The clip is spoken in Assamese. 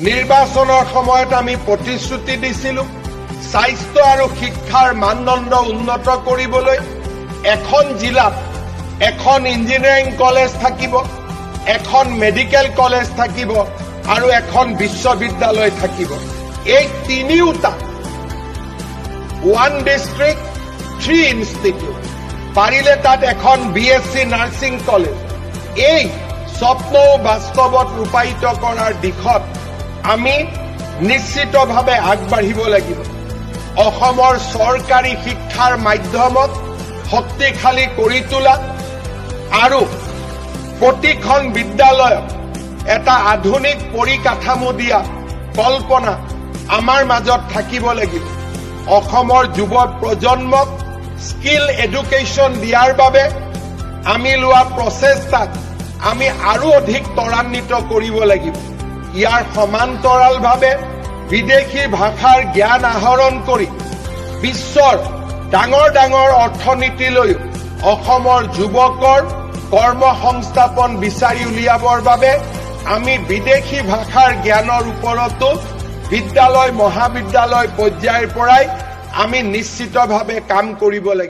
নিৰ্বাচনৰ সময়ত আমি প্ৰতিশ্ৰুতি দিছিলোঁ স্বাস্থ্য আৰু শিক্ষাৰ মানদণ্ড উন্নত কৰিবলৈ এখন জিলাত এখন ইঞ্জিনিয়াৰিং কলেজ থাকিব, এখন মেডিকেল কলেজ থাকিব আৰু এখন বিশ্ববিদ্যালয় থাকিব। এই তিনিওটা ওৱান ডিষ্ট্ৰিক্ট 3 ইনষ্টিটিউট, পাৰিলে তাত এখন BSc নাৰ্ছিং কলেজ। এই স্বপ্নও বাস্তৱত ৰূপায়িত কৰাৰ দিশত আমি নিশ্চিতভাৱে আগবাঢ়িব লাগিব। অসমৰ চৰকাৰী শিক্ষাৰ মাধ্যমত শক্তিশালী কৰি তোলা আৰু প্ৰতিখন বিদ্যালয়ত এটা আধুনিক পৰিকাঠামো দিয়া কল্পনা আমাৰ মাজত থাকিব লাগিব। অসমৰ যুৱ প্ৰজন্মক স্কিল এডুকেশ্যন দিয়াৰ বাবে আমি লোৱা প্ৰচেষ্টাক আমি আৰু অধিক ত্বৰান্বিত কৰিব লাগিব। ইয়াৰ সমান্তৰালভাৱে বিদেশী ভাষাৰ জ্ঞান আহৰণ কৰি বিশ্বৰ ডাঙৰ ডাঙৰ অৰ্থনীতিলৈ অসমৰ যুৱকৰ কৰ্মসংস্থাপন বিচাৰি উলিয়াবৰ বাবে আমি বিদেশী ভাষাৰ জ্ঞানৰ ওপৰতো বিদ্যালয় মহাবিদ্যালয় পৰ্যায়ৰ পৰাই আমি নিশ্চিতভাৱে কাম কৰিব লাগিব।